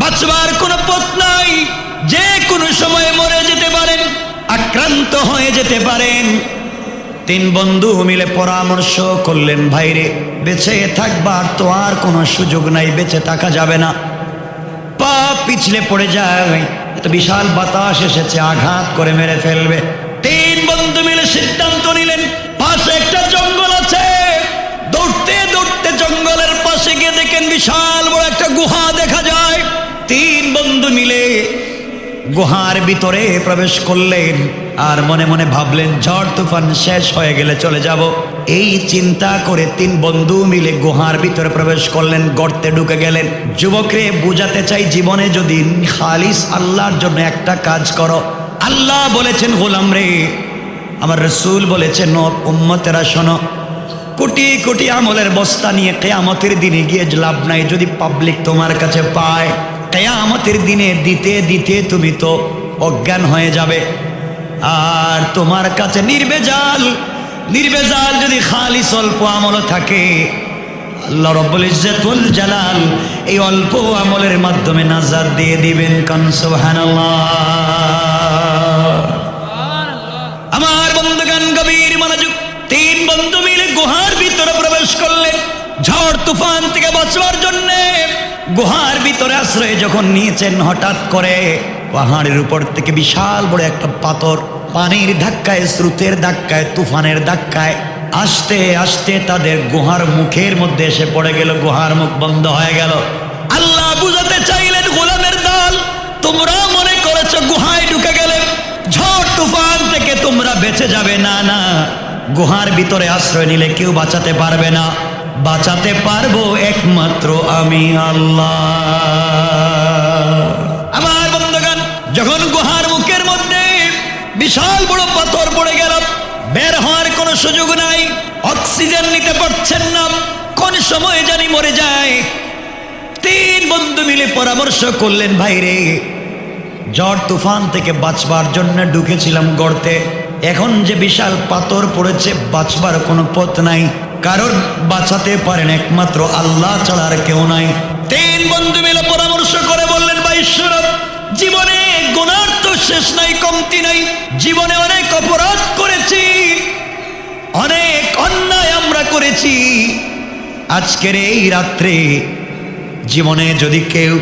বাঁচবার কোনো পথ নাই, যে কোনো সময় মরে যেতে পারেন, আক্রান্ত হয়ে যেতে পারেন। তিন বন্ধু মিলে পরামর্শ করলেন, ভাইরে বেঁচে থাকবার তো আর কোনো সুযোগ নাই, বেঁচে থাকা যাবে না, পা পিছলে পড়ে যায়, এত বিশাল বাতাস এসেছে, আঘাত করে মেরে ফেলবে। তিন বন্ধু মিলে সিদ্ধান্ত নিলেন, পাশে একটা জঙ্গল আছে, দৌড়তে দৌড়তে জঙ্গলের পাশে গিয়ে দেখেন বিশাল বড় একটা গুহা দেখা যায়। তিন বন্ধু মিলে গুহার ভিতরে প্রবেশ করলেন, আর মনে মনে ভাবলেন ঝড় তুফান শেষ হয়ে গেলে চলে যাব। এই চিন্তা করে তিন বন্ধু মিলে গুহার ভিতরে প্রবেশ করলেন, গর্তে ঢুকে গেলেন। যুবকরে বুঝাতে চাই, জীবনে যদি খালিস আল্লাহর জন্য একটা কাজ করো, আল্লাহ বলেছেন গোলাম রে, আমার রাসূল বলেছেন উম্মতেরা শোনো, কোটি কোটি আমলের বস্তা নিয়ে কিয়ামতের দিনে গিয়ে লাভ নাই, যদি পাবলিক তোমার কাছে পায় কিয়ামতের দিনে দিতে দিতে তুমি তো অজ্ঞান হয়ে যাবে। আর তোমার কাছে নির্ভেজাল যদি খালিস অল্প আমল থাকে, আল্লাহ রাব্বুল ইজ্জতুল জালাল এই অল্প আমলের মাধ্যমে নাজাত দিয়ে দিবেন। কান সুবহানাল্লাহ। আমার বন্ধুগণ গভীর মনোযোগ। তিন বন্ধু মিলে গুহার ভিতরে প্রবেশ করলেন ঝড় তুফান থেকে বাঁচবার জন্য। গুহার ভিতরে আশ্রয় যখন নিয়েছেন, হঠাৎ করে পাহাড়ের উপর থেকে বিশাল বড় একটা পাথর পানির ধাক্কায়, স্রোতের ধাক্কায়, তুফানের ধাক্কায় আস্তে আস্তে তাদের গুহার মুখের মধ্যে এসে পড়ে গেল। গুহার মুখ বন্ধ হয়ে গেল। আল্লাহ বুঝাতে চাইলেন, গোলামের দল, তোমরা মনে করেছো গুহায় ঢুকে গেলে ঝড় তুফান থেকে তোমরা বেঁচে যাবে। না না, গুহার ভিতরে আশ্রয় নিলে কেউ বাঁচাতে পারবে না, বাঁচাতে পারবো একমাত্র আমি আল্লাহ। আমার বন্ধুগণ, যখন গুহার মুখের মধ্যে বিশাল বড় পাথর পড়ে গেল, বের হওয়ার কোনো সুযোগ নাই, অক্সিজেন নিতে পারছেন না, কোন সময় জানি মরে যায়। তিন বন্ধু মিলে পরামর্শ করলেন, ভাইরে ঝড় তুফান থেকে বাঁচবার জন্য ঢুকেছিলাম গর্তে, এখন যে বিশাল পাথর পড়েছে, বাঁচবার কোনো পথ নাই, কারণ বাঁচাতে পারেন একমাত্র আল্লাহ ছাড়া আর কেউ নাই। তিন বন্ধু মিলে পরামর্শ করে বললেন, ভাই শোনো, জীবনে গুনার তো শেষ নাই, কমতি নাই, জীবনে অনেক অপরাধ করেছি, অনেক অন্যায় আমরা করেছি। আজকের এই রাত্রে জীবনে যদি কেউ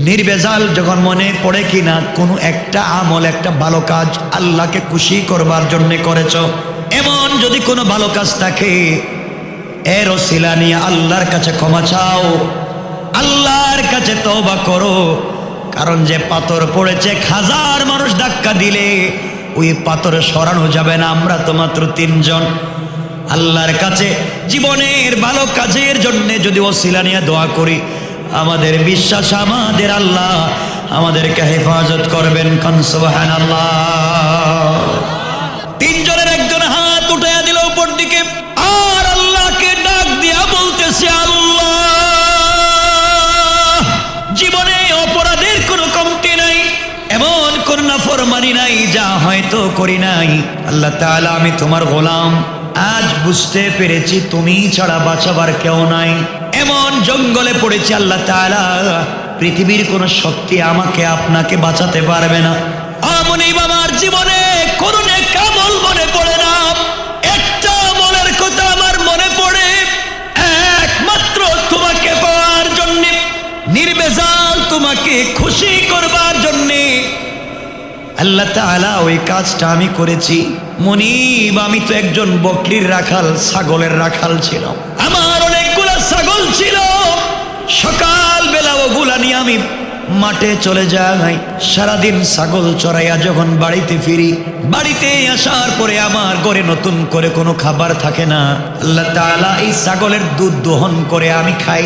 নির্ভেজাল যখন মনে পড়ে কিনা কোনো একটা আমল, একটা ভালো কাজ আল্লাহকে খুশি করবার জন্য করেছ, এমন যদি কোনো ভালো কাজ থাকে, এর ওসিলা নিয়ে আল্লাহর কাছে ক্ষমা চাও, আল্লাহর কাছে তওবা করো। কারণ যে পাথর পড়েছে, হাজার মানুষ ধাক্কা দিলে ওই পাথর সরানো যাবে না। আমরা তো মাত্র তিনজন। আল্লাহর কাছে জীবনের ভালো কাজের জন্য যদি ওসিলা নিয়ে দোয়া করি, আমাদের বিশ্বাস আমাদের আল্লাহ আমাদেরকে হেফাজত করবেন। কান সুবহানাল্লাহ। তিনজনের একজন হাত উঠাইয়া দিল উপর দিকে, আর আল্লাহকে ডাক দিয়া বলতেছে, আল্লাহ জীবনে অপরাধের কোনো কমতি নাই, এমন কোন নাফরমানি নাই যা হয়তো করি নাই। আল্লাহ তাআলা, আমি তোমার গোলাম, আজ বুঝতে পেরেছি তুমি ছাড়া বাঁচাবার কেউ নাই। এমন জঙ্গলে পড়েছি আল্লাহ তাআলা, পৃথিবীর কোন শক্তি আমাকে আপনাকে বাঁচাতে পারবে না। আমনিব আমার জীবনে কোন নেক আমল মনে পড়ে না, একটা আমলের কথা আমার মনে পড়ে, একমাত্র তোমাকে পাওয়ার জন্য, নির্ভেজাল তোমাকে খুশি করবার জন্য। আল্লাহ তাআলা ওই কাজটা আমি করেছি। মনিব, আমি তো একজন বকরির রাখাল, ছাগলের রাখাল ছিল, আমার অনেকগুলা ছাগল ছিল। সকাল বেলা ওগুলা নিয়ে আমি মাঠে চলে যাই, সারাদিন ছাগল চড়াইয়া যখন বাড়িতে ফিরি, বাড়িতে আসার পরে আমার ঘরে নতুন করে কোনো খাবার থাকে না। আল্লাহ তাআলা এই ছাগলের দুধ দহন করে আমি খাই,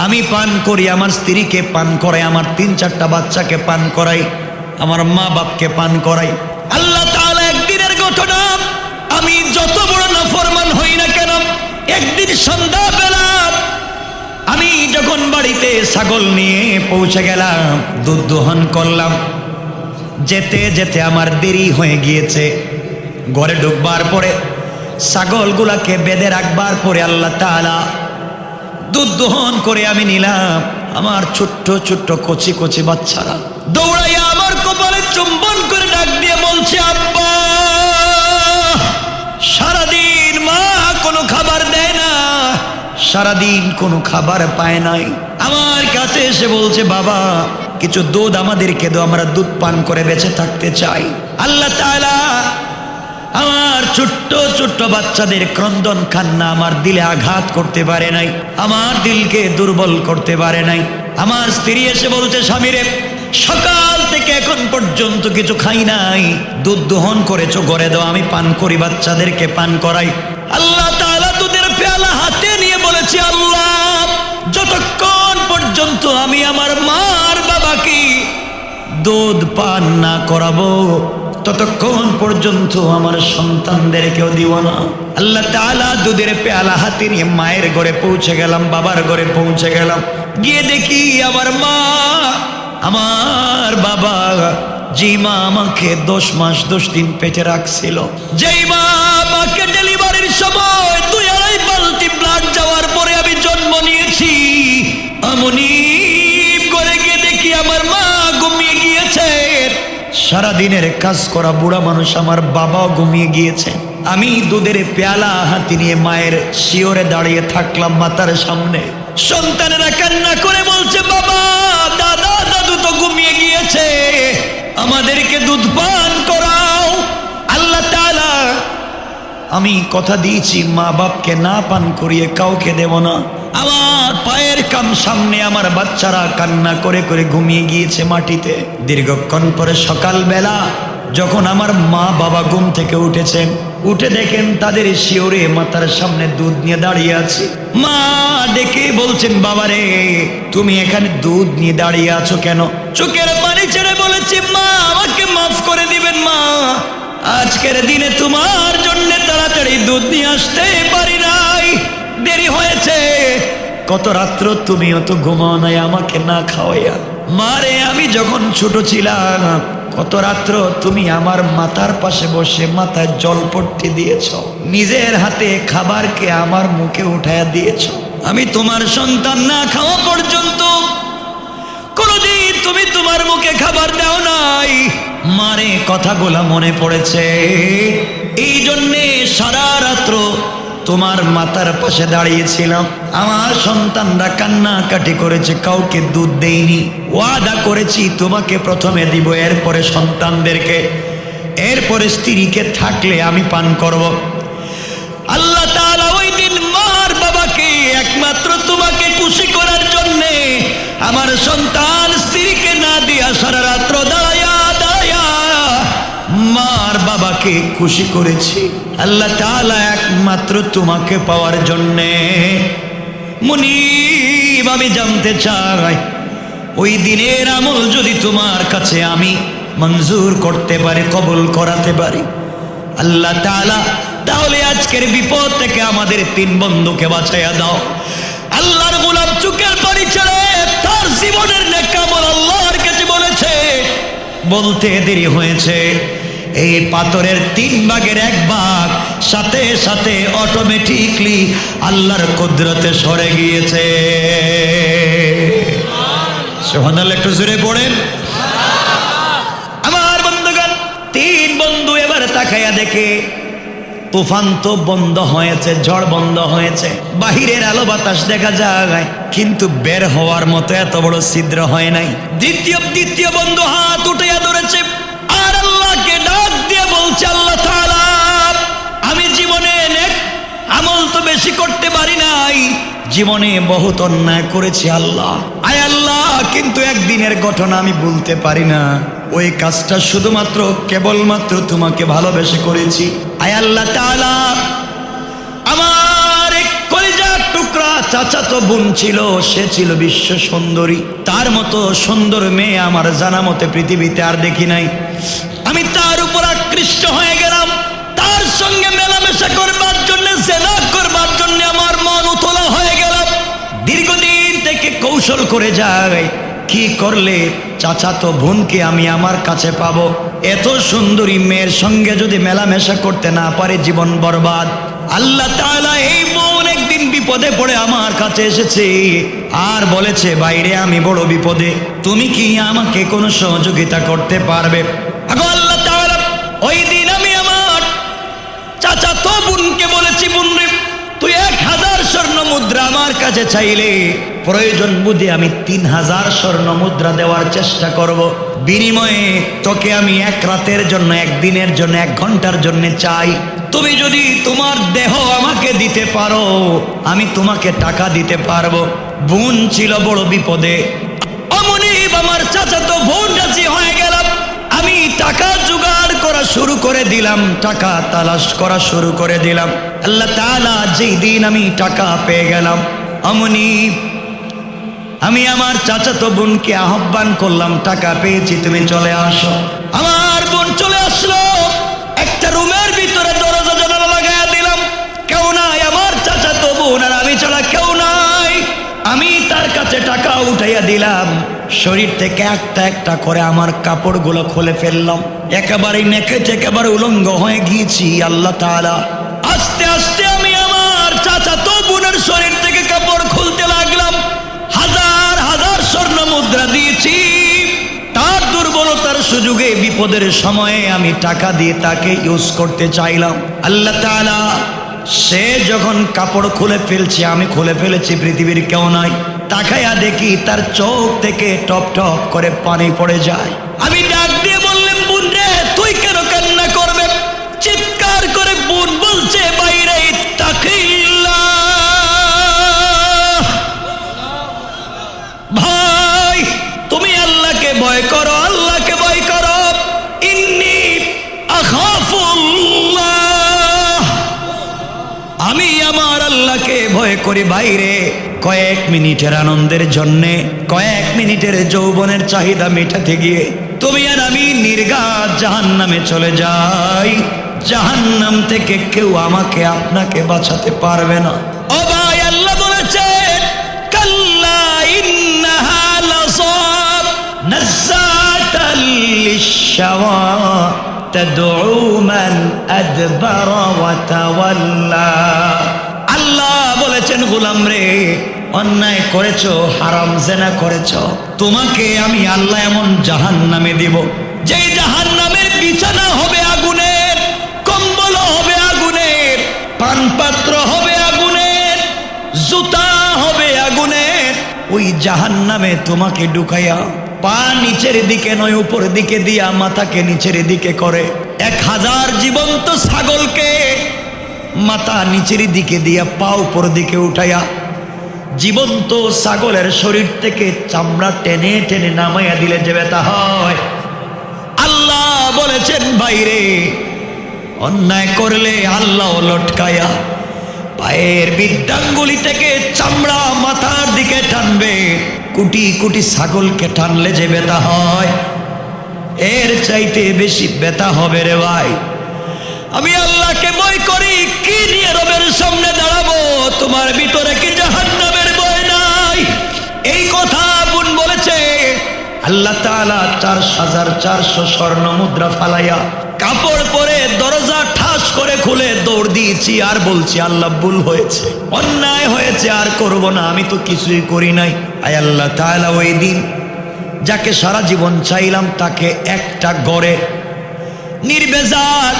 আমি পান করি, আমার স্ত্রীকে পান করাই, আমার 3-4টা বাচ্চাকে পান করাই, আমার মা বাপকে পান করাই। আল্লাহ তাআলা একদিনের ঘটনা, আমি যত বড় নাফরমান হই না কেন, একদিন সন্ধ্যাবেলা আমি যখন বাড়িতে ছাগল নিয়ে পৌঁছে গেলাম, দুধ দহন করলাম, যেতে যেতে আমার দেরি হয়ে গিয়েছে। ঘরে ঢুকবার পরে ছাগলগুলাকে বেঁধে রাখবার পরে আল্লাহ তাআলা দুধ দহন করে আমি নিলাম, আমার ছোট্ট ছোট্ট কচি কচি বাচ্চারা দৌড়াইয়া আমার কপালে চুম্বন করে ডাক দিয়ে বলছে, আব্বা। সারাদিন মা কোনো খাবার দেয় না, সারাদিন কোনো খাবার পায় নাই। আমার কাছে এসে বলছে, বাবা কিছু দুধ আমাদেরকে দাও, আমরা দুধ পান করে বেঁচে থাকতে চাই। আল্লাহ তাআলা আমার ছোট্ট ছোট্ট বাচ্চাদের ক্রন্দন কান্না আমার দিলে আঘাত করতে পারে নাই, আমার দিলকে দুর্বল করতে পারে নাই। আমার স্ত্রী এসে বলছে, স্বামীরে সকাল থেকে এখন পর্যন্ত কিছু খাই নাই, দুধ দহন করেছো, ঘরে দাও, আমি পান করি, বাচ্চাদেরকে পান করাই। আল্লাহ তাআলা দুধের পেয়ালা হাতে নিয়ে বলেছে, আল্লাহ যতক্ষণ পর্যন্ত আমি আমার মার বাবাকে দুধ পান না করাবো ততক্ষণ পর্যন্ত আমার সন্তানদেরকেও দিব না। আল্লাহ তাআলা দুধের পেয়ালা হাতে নিয়ে মায়ের ঘরে পৌঁছে গেলাম, বাবার ঘরে পৌঁছে গেলাম। গিয়ে দেখি আমার মা, আমার বাবা, যে মা আমাকে 10 মাস 10 দিন পেটে রাখছিল, যেই মা আমাকে ডেলিভারির সময় 2-2.5 বালতি ব্লাড যাওয়ার পরে আমি জন্ম নিয়েছি, এমনি করে গিয়ে দেখি আমার মা ঘুমিয়ে গিয়েছে। সারাদিনের কাজ করা বুড়া মানুষ আমার বাবাও ঘুমিয়ে গিয়েছে। আমি দুধের পেয়ালা হাতে নিয়ে মায়ের শিওরে দাঁড়িয়ে থাকলাম মাতার সামনে। সন্তানেরা কান্না করে বলছে, বাবা দাদা দাদু তো ঘুমিয়ে গিয়েছে, আমাদেরকে দুধ পান করাও। আল্লাহ তাআলা আমি কথা দিয়েছি মা বাপকে না পান করিয়ে কাউকে দেব না। আমার পায়ের কাম সামনে আমার বাচ্চারা কান্না করে করে ঘুমিয়ে গিয়েছে মাটিতে। দীর্ঘক্ষণ পরে সকালবেলা যখন আমার মা বাবা ঘুম থেকে উঠেছেন, উঠে দেখেন তাদের শিওরে মাথার সামনে দুধ নিয়ে দাঁড়িয়ে আছে। মা ডেকে বলছেন, বাবারে তুমি এখানে দুধ নিয়ে দাঁড়িয়ে আছো কেন? চোখের পানি ছেড়ে বলেছি, মা আমাকে মাফ করে দিবেন মা, আজকের দিনে তোমার জন্য তাড়াতাড়ি দুধ নিয়ে আসতে পারি নাই, দেরি হয়েছে। কত রাত্র তুমিও তো ঘুমাও নাই আমাকে না খাওয়াইয়া। মারে আমি যখন ছোট ছিলাম কত রাত্র তুমি আমার মাথার পাশে বসে মাথায় জলপট্টি দিয়েছ, নিজের হাতে খাবারকে আমার মুখে উঠাইয়া দিয়েছ। আমি তোমার সন্তান না খাওয়া পর্যন্ত কোনদিন তুমি তোমার মুখে খাবার দাও নাই। মারে কথাগুলা মনে পড়েছে, এই জন্যে সারা রাত্র তোমার মাথার পাশে দাঁড়িয়েছিলাম। আমার সন্তানরা কান্নাকাটি করেছে, কাউকে দুধ দেইনি। ওয়াদা করেছি তোমাকে প্রথমে দিব, এরপরে সন্তানদেরকে, এরপরে স্ত্রীকে, থাকলে আমি পান করব। আল্লাহ তাআলা ওই দিন মার বাবাকে একমাত্র তোমাকে খুশি করার জন্যে আমার সন্তান স্ত্রীকে না দিয়া সারা রাত্র দাঁড়ায়া দাঁড়ায়া মার বাবাকে খুশি করেছি। আল্লাহ তাআলা একমাত্র তোমাকে পাওয়ার জন্যে। মুনিব আমি জানতে চাই, ওই দিনের আমল যদি তোমার কাছে আমি মঞ্জুর করতে পারি, কবুল করাতে পারি আল্লাহ তাআলা, তাহলে আজকের বিপদ থেকে আমাদের 3 বন্ধুকে বাঁচাইয়া দাও। আল্লাহর গোলাম চোখের পানি ছেড়ে তার জীবনের নেক আমল আল্লাহর কাছে বলেছে, বলতে দেরি হয়েছে। এই পাথরের 3 ভাগের 1 ভাগ সাথে সাথে অটোমেটিকলি আল্লাহর কুদরতে সরে গিয়েছে। সুবহানাল্লাহ, একটু জোরে পড়েন। আমার বন্ধুগণ, 3 বন্ধু এবার তাকাইয়া দেখে তুফান তো বন্ধ হয়েছে, ঝড় বন্ধ হয়েছে, বাহিরের আলো বাতাস দেখা যায়, কিন্তু বের হওয়ার মতো এত বড় ছিদ্র হয় নাই। দ্বিতীয় বন্ধু হাত উঠাইয়া ধরেছে আর আল্লাহকে ডাক দিয়ে বলছে, আল্লাহ তাআলা আমি জীবনে নেক আমল তো বেশি করতে পারি নাই, জীবনে বহুত অন্যায় করেছি আল্লাহ, আয় আল্লাহ, কিন্তু একদিনের ঘটনা আমি ভুলতে পারি না। ওই কাজটা শুধুমাত্র কেবলমাত্র তোমাকে ভালোবেসে করেছি। আয় আল্লাহ তাআলা, আমার এক কলিজার টুকরা চাচাতো বোন ছিল, সে ছিল বিশ্ব সুন্দরী, তার মতো সুন্দর মেয়ে আমার জানা মতে পৃথিবীতে আর দেখি নাই। আমি তার উপর আকৃষ্ট হয়ে গেলাম, তার সঙ্গে মেলামেশা করবার জন্য, জেনা করবার জন্য আমার মন উতলা হয়ে গেল। দীর্ঘদিন থেকে কৌশল করে যায়, কি করলে চাচাতো বোনকে আমি আমার কাছে পাবো। এত সুন্দরী মেয়ের সঙ্গে যদি মেলামেশা করতে না পারে জীবন বরবাদ। আল্লাহ তাআলা এই বোন একদিন বিপদে পড়ে আমার কাছে এসেছে আর বলেছে, বাইরে আমি বড় বিপদে, তুমি কি আমাকে কোনো সহযোগিতা করতে পারবে? আগো আল্লাহ তাআলা ওই দিন আমি আমার চাচাতো বোনকে বলেছি, বোন রে, তুই 1000 স্বর্ণ মুদ্রা আমার কাছে চাইলে প্রয়োজন বুঝে আমি 3000 স্বর্ণ মুদ্রা দেওয়ার চেষ্টা করব। বিনিময়ে তোকে আমি 1 রাতের জন্য, 1 দিনের জন্য, 1 ঘন্টার জন্য চাই। তুমি যদি তোমার দেহ আমাকে দিতে পারো, আমি তোমাকে টাকা দিতে পারবো। বোন ছিল বড় বিপদে। অমনি আমার চাচাতো বোন রাজি হয়ে গেল। আমি টাকা জোগাড় করা শুরু করে দিলাম, টাকা তালাশ করা শুরু করে দিলাম। আল্লাহ তাআলা যেই দিন আমি টাকা পেয়ে গেলাম, অমনি আমি আমার চাচাতো বোনকে আহ্বান করলাম, টাকা পেয়েছি, তুমি চলে আসো। আমার বোন চলে আসলো। একটা রুমের ভিতরে দরজা জানালা লাগাইয়া দিলাম, কেউ নাই, আমার চাচাতো বোন আর আমি ছাড়া কেউ নাই। আমি তার কাছে টাকা উঠাইয়া দিলাম, শরীর থেকে একটা একটা করে আমার কাপড়গুলো খুলে ফেললাম। একেবারে নেকেট, একেবারে উলঙ্গ হয়ে গিয়েছি। আল্লাহ তাআলা আস্তে আস্তে আমি আমার চাচাতো বোনের শরীর থেকে কাপড় খুলতে লাগলাম। 1000 1000 স্বর্ণ মুদ্রা দিয়েছি। তার দুর্বলতার সুযোগে বিপদের সময়ে আমি টাকা দিয়ে তাকে ইউজ করতে চাইলাম। আল্লাহ তাআলা সে যখন কাপড় খুলে ফেলছে, আমি খুলে ফেলেছি, পৃথিবীর কেউ নাই। তাকাইয়া দেখি তার চোখ থেকে টপ টপ করে পানি পড়ে যায়। আমি ডাক দিয়ে বললাম, বোন রে, তুই কেন কান্না করবে? চিৎকার করে বোন বলছে, বাইরে তাকিল্লাহ, ভাই তুমি আল্লাহকে ভয় করো, আল্লাহকে ভয় করো। ইন্নী আখাফুল্লাহ, আমি আমার আল্লাহকে ভয় করি। বাইরে কয়েক মিনিটের আনন্দের জন্যে, কয়েক মিনিটের যৌবনের চাহিদা মেটাতে গিয়ে তুমি আর আমি নির্ঘাত জাহান্নামে চলে যাই। জাহান্নাম থেকে কেউ আমাকে আপনাকে বাঁচাতে পারবে না। ও ভাই, আল্লাহ বলেছেন, কাল্লা ইন্নাহা লাযাব নাযাতাল লিশ-শাওয়া তাদউ মান আদবারা ওয়া তাওয়াল্লা। আল্লাহ বলেছেন, গোলাম রে, অন্যায় করেছো, হারাম জেনা করেছো, তোমাকে আমি আল্লাহ এমন জাহান্নামে দিব, যেই জাহান্নামের বিছানা হবে আগুনের, কম্বল হবে আগুনের, পানপাত্র হবে আগুনের, জুতা হবে আগুনের। ওই জাহান্নামে তোমাকে ঢুকাইয়া পা নিচের দিকে নয় উপর দিকে দিয়া মাথাকে নিচের দিকে করে 1000 জীবন্ত ছাগলকে মাথা নিচের দিকে দিয়া পা উপর দিকে উঠাইয়া জীবন্ত ছাগলের শরীর থেকে চামড়া টেনে টেনে নামাইয়া দিলে যে ব্যথা হয়, আল্লাহ বলেছেন, বাইরে অন্যায় করলে আল্লাহ লটকায়া পায়ের বৃদ্ধাঙ্গুলি থেকে চামড়া মাথার দিকে টানবে। কোটি কোটি ছাগলকে টানলে যে ব্যথা হয়, এর চাইতে বেশি ব্যথা হবে রে ভাই। আমি আল্লাহকে ভয় করি, কি নিয়ে রবের সামনে দাঁড়াবো? তোমার ভিতরে কি জাহান্নামের ভয় নাই? এই কথা বোন বলেছে। আল্লাহ তাআলা 4400 স্বর্ণ মুদ্রা ফালাইয়া কাপড় পরে দরজা ঠাস করে খুলে দৌড় দিয়েছি আর বলছি, আল্লাহ ভুল হয়েছে, অন্যায় হয়েছে, আর করব না, আমি তো কিছুই করি নাই। আয় আল্লাহ তাআলা ওই দিন যাকে সারা জীবন চাইলাম তাকে একটা গড়ে নির্বেজাল,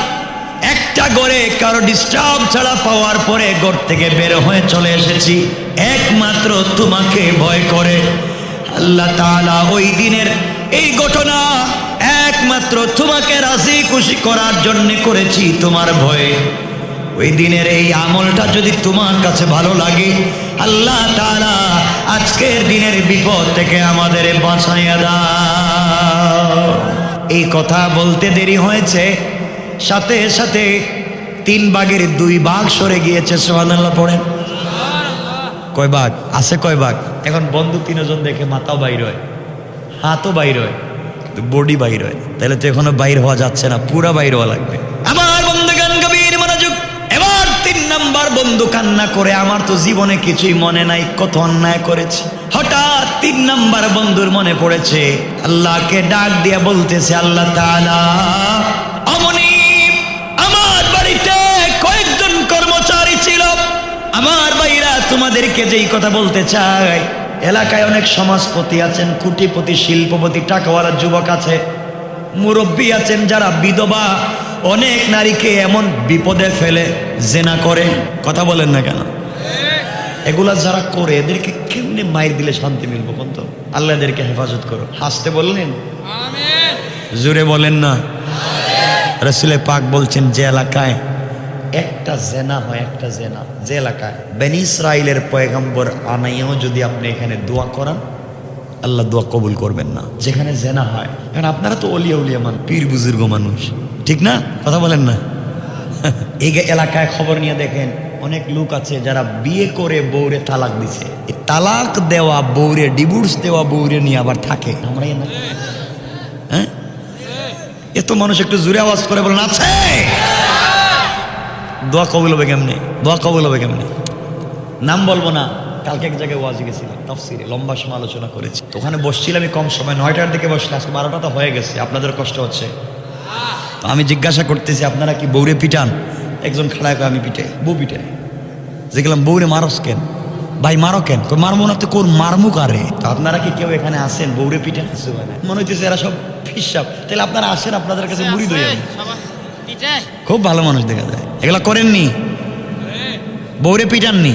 একটা গড়ে কারো ডিস্টার্ব ছাড়া পাওয়ার পরে ঘর থেকে বের হয়ে চলে এসেছি একমাত্র তোমাকে ভয় করে। আল্লাহ তাআলা ওই দিনের এই ঘটনা একমাত্র তোমাকে রাজি খুশি করার জন্য করেছি, তোমার ভয়ে। ওই দিনের এই আমলটা যদি তোমার কাছে ভালো লাগে, আল্লাহ তাআলা আজকের দিনের বিপদ থেকে আমাদের বাঁচাইয়া দাও। এই কথা বলতে দেরি হয়েছে, সাথে সাথে 3 ভাগের 2 ভাগ সরে গিয়েছে। সুবহানাল্লাহ পড়েন। কয় ভাগ আছে? কয় ভাগ? এখন বন্ধু 3 জন দেখে মাথাও বাইর হয়, হাতও বাইর হয়, বডি বাইর হয়, তাহলে তো এখনো বাইর হওয়া যাচ্ছে না, পুরা বাইর হওয়া লাগবে। আমার বন্ধুগণ গভীর মনোযোগ। এবার 3 নাম্বার বন্ধু কান্না করে, আমার তো জীবনে কিছুই মনে নাই, কত অন্যায় করেছি। হঠাৎ 3 নাম্বার বন্ধুর মনে পড়েছে, আল্লাহকে ডাক দিয়া বলতেছে, আল্লাহ তাআলা, অমনি আমার বাড়িতে কয়েকজন কর্মচারী আমার ভাইরা, তোমাদেরকে যেই কথা বলতে চাই, এলাকায় অনেক সমাজপতি আছেন, কোটিপতি, শিল্পপতি, টাকাওয়ালা যুবক আছে, মুরব্বী আছেন যারা বিধবা অনেক নারীকে এমন বিপদে ফেলে জেনা করে। কথা বলেন না কেন? এগুলা যারা করে এদেরকে কেমনে মাইর দিলে শান্তি মিলবো? কত আল্লাহ এদেরকে হেফাজত করো। হাসতে বললেন, জোরে বলেন না। রাসূলে পাক বলছেন, যে এলাকায় একটা জেনা হয়, একটা জেনা, যে এলাকায় বনি ইসরাইলের পয়গম্বর আনাইও যদি আপনি এখানে দোয়া করান, আল্লাহ দোয়া কবুল করবেন না। যেখানে জেনা হয়, কারণ আপনারা তো অলিয়া উলিয়া মান, পীর বুজুর্গ মানুষ, ঠিক না? কথা বলেন না। এই এলাকায় খবর নিয়ে দেখেন, অনেক লোক আছে যারা বিয়ে করে বউরে তালাক দিছে। এই তালাক দেওয়া বউরে, ডিভোর্স দেওয়া বউরে নিয়ে আবার থাকে। আমরা হ্যাঁ, এত মানুষ একটু জোরে আওয়াজ করে বলেন আছে। দোয়া কবুল হবে কেমনে? দোয়া কবুল হবে কেমনে? নাম বলবো না। কালকে এক জায়গায় ওয়াজে গেছিলাম, তাফসিরে লম্বা সময় আলোচনা করেছি। তো ওখানে বসছিলাম আমি কম সময়, 9টার দিকে বসলে, আজকে 12টা তো হয়ে গেছে। আপনাদের কষ্ট হচ্ছে। তো আমি জিজ্ঞাসা করতেছি, আপনারা কি বউরে পিটান? একজন খাড়ায় কয়, আমি পিটাই। বউ পিটাই। দেখলাম, বউরে মারস কেন? ভাই মারো কেন? মারবো না তো, কোর মারমু কারে? তো আপনারা কি কেউ এখানে আসেন বউরে পিটান? মনে হচ্ছে এরা সব ফিসাব। তাহলে আপনারা আসেন, আপনাদের কাছে মুড়ি দই। খুব ভালো মানুষ দেখা যায়। এগুলা করেননি, বউরে পিটাননি,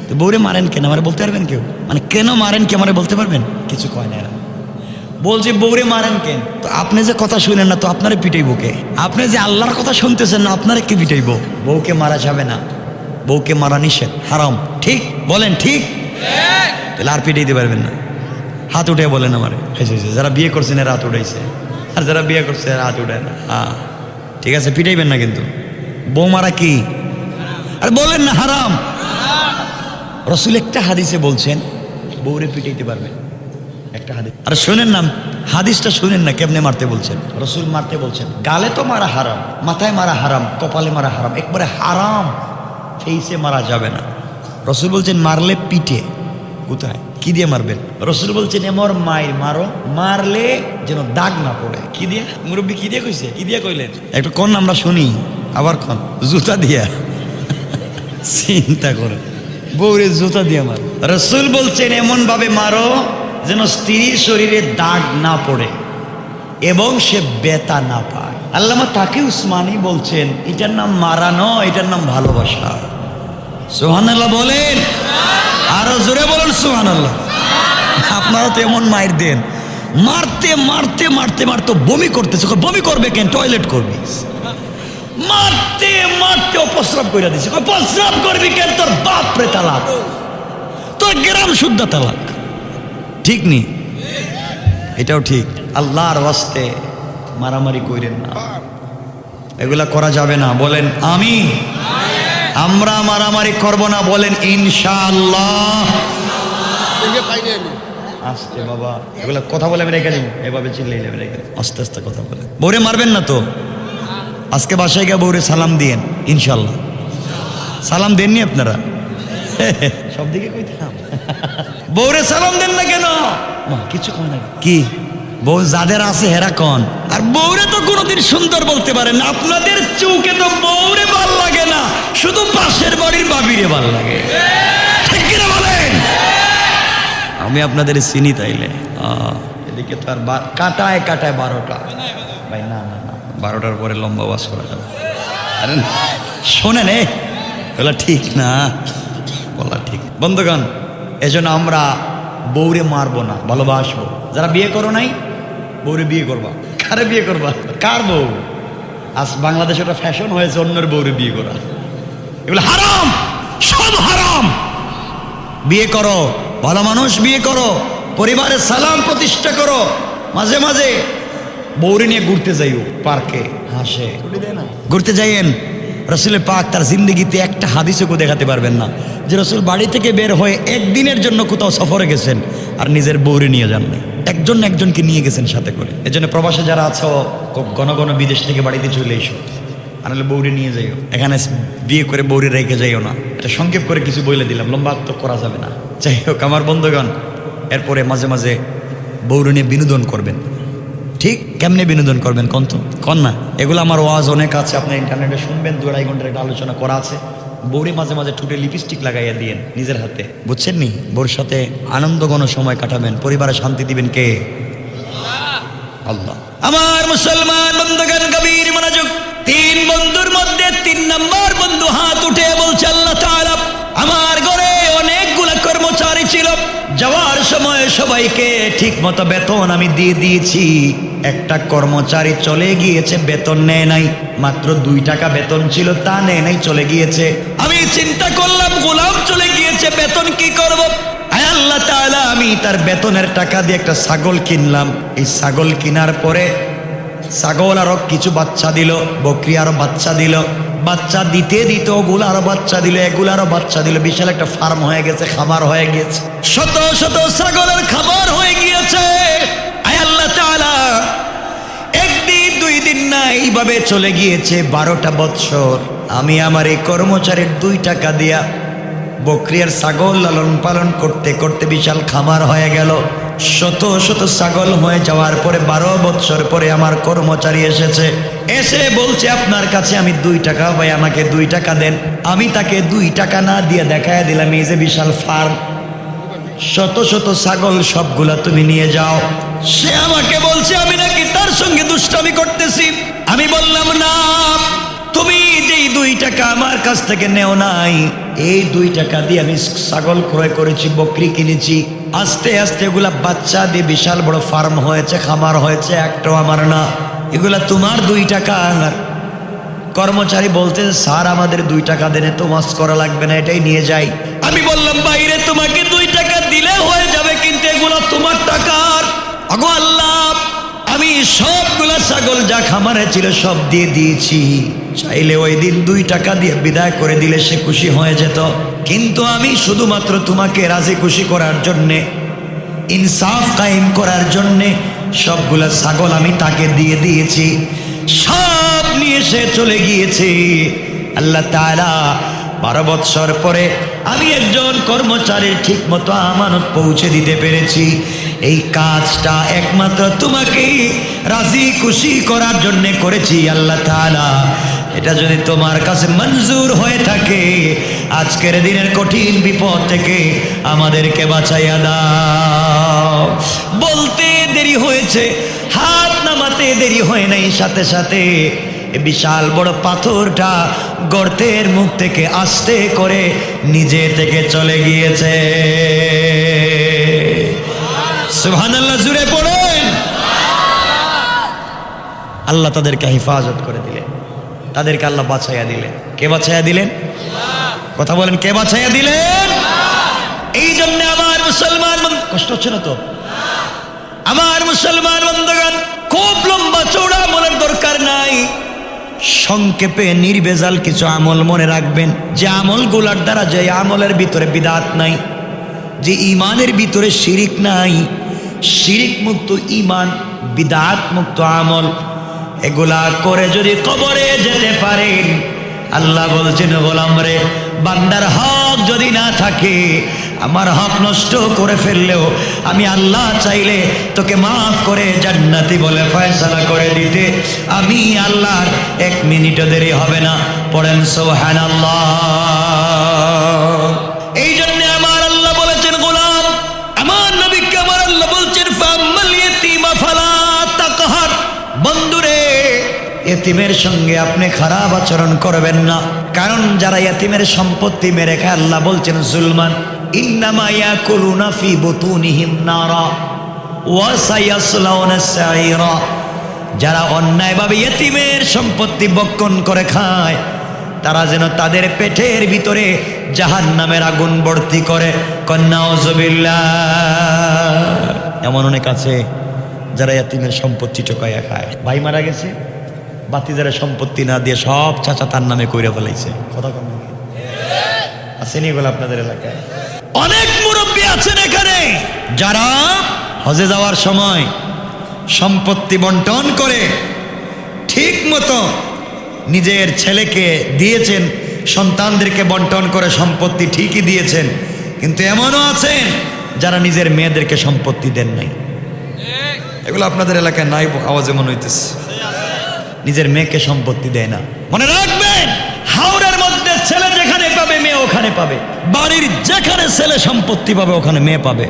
তো বউরে মারেন কেন? আমার বলতে পারবেন কেউ? মানে কেন মারেন কি আমার বলতে পারবেন? কিছু কয় না এরা। বলছে বউরে মারেন কেন? তো আপনি যে কথা শুনেন না, তো আপনারে পিটাইব কে? আপনি যে আল্লাহর কথা শুনতেছেন না, আপনারে কে পিটাইব? বউকে মারা যাবে না, বউকে মারা নিষেধ, হারাম। ঠিক বলেন? ঠিক? তাহলে আর পিটাইতে পারবেন না। হাত উঠে বলেন আমারে। যারা বিয়ে করছেন এরা হাত উঠাইছে, আর যারা বিয়ে করছে এরা হাত উঠায় না। হ্যাঁ, ঠিক আছে, পিটাইবেন না কিন্তু। বউ মারা কি? আর বলেন না হারাম। রাসূল একটা হাদিসে বলছেন বউরে পিটাইতে পারবেন, একটা হাদিস। আর শুনেন না, হাদিসটা শুনেন না কেমনে মারতে বলছেন। রাসূল মারতে বলছেন, গালে তো মারা হারাম, মাথায় মারা হারাম, কপালে মারা হারাম, একবারে হারাম। ফেইসে মারা যাবে না। রাসূল বলছেন মারলে পিঠে। কোথায়? কি দিয়ে মারবেন? রাসূল বলছেন এমর মাই মারো, মারলে যেন দাগ না পড়ে। কি দিয়ে? মুরব্বী কি দিয়ে কইছে? কি দিয়ে কইলেন? একটু কোন আমরা শুনি, আবার কোন? জুতা দিয়া। চিন্তা করে, বউরে জুতা দিয়ে মারো। রাসূল বলছেন এমন ভাবে মারো যেন স্ত্রীর শরীরে দাগ না পড়ে এবং সে ব্যথা না পায়। আল্লামা তাকি উসমানী বলছেন এটার নাম মারা নয়, এটার নাম ভালোবাসা। সুবহানাল্লাহ বলেন, আরো জোরে বলেন সুবহানাল্লাহ। আপনারা তো এমন মাইর দেন, মারতে মারতে মারতে মারতে বমি করতেছে। বমি করবে কেন? টয়লেট করবি। মারতে মারতে প্রস্রাব করে দিছে। প্রস্রাব করবি কেন? তোর বাপরে তালাক, তোর গ্রাম শুদ্ধ তালাক। ঠিক নি? এটাও ঠিক। আল্লাহর ওয়াস্তে মারামারি কইরেন না, এগুলা করা যাবে না। বলেন আমিন। আমরা মারামারি করব না, বলেন ইনশাআল্লাহ। আস্তে বাবা, এগুলা কথা বলে আমি রেখে দিন, এভাবে চিল্লাই নেবে রেখে আস্তে আস্তে কথা বলে। বউরে মারবেন না তো। আজকে বাসায় গিয়ে বউরে সালাম দিয়েন ইনশাআল্লাহ। সালাম দেননি আপনারা? সব দিকে কইতাম, বউরে সালাম দেন না কেন? কিছু কয় না কি? বউ যাদের আছে হেরা কন। আর বউরে তো কোনোদিন সুন্দর বলতে পারেন না। আপনাদের চৌকে তো বউরে ভাল লাগে না, শুধু পাশের বাড়ির বাবিরে ভাল লাগে। ঠিক কিনা বলেন? আমি আপনাদের চিনি তাইলে। এদিকে তো আর কাটায় কাটায় 12টা। ভাই না না না, 12টার পরে লম্বা ওয়াজ করা যাবে। আরে শোনেন, বলা ঠিক না, বলা ঠিক। বন্ধুগণ, এজন্য আমরা বউরে মারবো না, ভালোবাসবো। যারা বিয়ে করো নাই, বউরে বিয়ে করবা। কারে বিয়ে করবা? কার বউ? আজ বাংলাদেশে একটা ফ্যাশন হয়েছে অন্যের বউরে বিয়ে করা। এগুলো হারাম, সব হারাম। বিয়ে করো, ভালো মানুষ বিয়ে করো, পরিবারের সালাম প্রতিষ্ঠা করো। মাঝে মাঝে বউরে নিয়ে ঘুরতে যাইও, পার্কে হাসে ঘুরতে যাইয়েন। রাসূলের পাক তার জিন্দগিতে একটা হাদিসও দেখাতে পারবেন না যে রাসূল বাড়ি থেকে বের হয়ে একদিনের জন্য কোথাও সফরে গেছেন আর নিজের বউরে নিয়ে যান না। একজনকে নিয়ে গেছেন সাথে করে। এজন্য প্রবাসে যারা আছো, ঘন ঘন বিদেশ থেকে বাড়িতে চলে এসো, আর নাহলে বউরে নিয়ে যাইও। এখানে বিয়ে করে বউরে রেখে যাইও না। এটা সংক্ষেপ করে কিছু বলে দিলাম, লম্বা তো করা যাবে না। যাই হোক আমার বন্ধুগণ, এরপরে মাঝে মাঝে বউরে নিয়ে বিনোদন করবেন। ঠিক কেমনে বিনোদন করবেন কন তো? কন না। এগুলো আমার ওয়াজ অনেক আছে, আপনি ইন্টারনেটে শুনবেন। 2-2.5 ঘন্টার একটা আলোচনা করা আছে, বউরে মাঝে মাঝে ঠোঁটে লিপস্টিক লাগাইয়া দিয়েন নিজের হাতে, বুঝছেন নি? বউর সাথে আনন্দঘন সময় কাটাবেন, পরিবারে শান্তি দিবেন কে? আল্লাহ। আমার মুসলমান বন্ধুগণ, গভীর মনোযোগ। 3 বন্ধুর মধ্যে 3 নম্বর বন্ধু হাত উঠে বলছে, আল্লাহ তাআলা আমার ঘরে অনেকগুলো কর্মচারী ছিল, যাওয়ার সময় সবাইকে ঠিক মতো বেতন আমি দিয়ে দিয়েছি। একটা কর্মচারী চলে গিয়েছে, বেতন নেয় নাই, মাত্র 2 টাকা বেতন ছিল, তা নেয় নাই, চলে গিয়েছে। আমি চিন্তা করলাম গোলাম চলে গিয়েছে, বেতন কি করব? আয় আল্লাহ তাআলা, আমি তার বেতনের টাকা দিয়ে একটা ছাগল কিনলাম। এই ছাগল কেনার পরে ছাগল আরো কিছু বাচ্চা দিল, বকরি আরো বাচ্চা দিল, বাচ্চা দিতে দিতে ওগুলো আরো বাচ্চা দিল, এগুলো আরো বাচ্চা দিল। বিশাল একটা ফার্ম হয়ে গেছে, খামার হয়ে গেছে, শত শত ছাগলের খামার হয়ে গিয়েছে। আয় আল্লাহ তাআলা, 1 দিন 2 দিন না, এইভাবে চলে গিয়েছে 12টা বৎসর। আমি আমার এই কর্মচারীর 2 টাকা দিয়া বকরি আর ছাগল লালন পালন করতে করতে বিশাল খামার হয়ে গেল। শত শত ছাগল হয়ে যাওয়ার পরে 12 বৎসর পরে আমার কর্মচারী এসেছে, এসে বলছে আপনার কাছে আমি 2 টাকা, ভাই আমাকে 2 টাকা দেন। আমি তাকে 2 টাকা না দিয়ে দেখায় দিলাম এই যে বিশাল ফার্ম, শত শত ছাগল, সবগুলা তুমি নিয়ে যাও। সে আমাকে বলছে আমি নাকি তার সঙ্গে দুষ্টামি করতেছি। আমি বললাম না, তুমি যেই 2 টাকা আমার কাছ থেকে নেও নাই, এই 2 টাকা দিয়ে আমি ছাগল ক্রয় করেছি, বকরি কিনেছি। আস্তে আস্তে এগুলা বাচ্চা দিয়ে বিশাল বড় ফার্ম হয়েছে, খামার হয়েছে, একটাও আমার না, এগুলা তোমার 2 টাকা। কর্মচারী বলতে, স্যার আমাদের 2 টাকা দেনে তো মাস করা লাগবে না, এটাই নিয়ে যাই। আমি বললাম বাইরে তোমাকে 2 টাকা দিলে হয়ে যাবে, কিন্তু এগুলো তোমার টাকার। আগো আল্লাহ, আমি সবগুলা ছাগল যা খামারে ছিল সব দিয়ে দিয়েছি, চাইলে ওই দিন 2 টাকা দিয়ে বিদায় করে দিলে সে খুশি হয়ে যেত, কিন্তু আমি শুধুমাত্র তোমাকে রাজি খুশি করার জন্যে, ইনসাফ কায়েম করার জন্যে সবগুলা ছাগল আমি তাকে দিয়ে দিয়েছি। সব নিয়ে সে চলে গিয়েছে। আল্লাহ তাআলা 12 বৎসর পরে আমি একজন কর্মচারীর ঠিক মতো আমানত পৌঁছে দিতে পেরেছি। এই কাজটা একমাত্র তোমাকে রাজি খুশি করার জন্য করেছি আল্লাহ তাআলা। এটা যদি তোমার কাছে মঞ্জুর হয়ে থাকে, আজকের দিনের কঠিন বিপদ থেকে আমাদেরকে বাঁচাইয়া দাও। বলতে দেরি হয়েছে, হাত নামাতে দেরি হয় নাই, সাথে সাথে বিশাল বড় পাথরটা গর্তের মুখ থেকে আস্তে করে নিজে থেকে চলে গিয়েছে। সুবহানাল্লাহ, জুড়ে পড়েন। আল্লাহ তাদেরকে হেফাজত করে দিলেন, তাদেরকে আল্লাহ বাঁচাইয়া দিলেন। কে বাঁচাইয়া দিলেন? কথা বলেন, কে বাঁচাইয়া দিলেন? এই জন্য আমার মুসলমান, কষ্ট হচ্ছে না তো? আমার মুসলমান বন্ধুগণ, খুব লম্বা চৌড়া আমলের দরকার নাই, সংক্ষেপে নির্ভেজাল কিছু আমল মনে রাখবেন, যে আমলগুলার দ্বারা, যে আমলের ভিতরে বিদআত নাই, যে ইমানের ভিতরে শিরিক নাই, শিরিক মুক্ত ইমান, বিদআত মুক্ত আমল, এগুলা করে যদি কবরে যেতে পারেন, আল্লাহ বলছেন গোলাম রে, বান্দার হক যদি না থাকে, আমার হক নষ্ট করে ফেললেও আমি আল্লাহ চাইলে তোকে মাফ করে জান্নাতি বলে ফয়সালা করে দিতে আমি আল্লাহর 1 মিনিটও দেরি হবে না। পড়েন সুবহানাল্লাহ। এই জন্য আমার আল্লাহ বলেছেন গোলাম, আমার নবীকে আমার আল্লাহ বলছেন ফাম্মাল ইয়াতীমা ফালা তাকহার, বন্ধুরে এতিমের সঙ্গে আপনি খারাপ আচরণ করবেন না, কারণ যারা এতিমের সম্পত্তি মেরে খায়, আল্লাহ বলছেন জুলমান ইন্নামা ইয়াকুলুনা ফি বুতুনিহিম নারা ওয়া সায়াসলাউনা সাইরা, যারা অন্যায়ভাবে এতিমের সম্পত্তি বক্ষণ করে খায়, তারা যেন তাদের পেটের ভিতরে জাহান্নামের আগুন ভর্তি করে। নাউযুবিল্লাহ। এমন অনেক আছে যারা এতিমের সম্পত্তি চোকাইয়া খায়। ভাই মারা গেছে, বাতিজারে সম্পত্তি না দিয়ে সব চাচা তার নামে কইরা ফেলাইছে। কথা কম আসেনি এগুলো আপনাদের এলাকায়? অনেক মুরব্বী আছেন এখানে যারা হজে যাওয়ার সময় সম্পত্তি বন্টন করে ঠিক মতো নিজের ছেলেকে দিয়েছেন, সন্তানদেরকে বন্টন করে সম্পত্তি ঠিকই দিয়েছেন, কিন্তু এমনও আছেন যারা নিজের মেয়েদেরকে সম্পত্তি দেন নাই। এগুলো আপনাদের এলাকায় নাই, আওয়াজে মনে হইতেছে। নিজের মেয়েকে সম্পত্তি দেয় না। মনে রাখবেন, হাওড়ের মধ্যে ছেলে যেখানে ওখানে পাবে, বাড়ির যেখানে ছেলে সম্পত্তি পাবে ওখানে মেয়ে পাবে,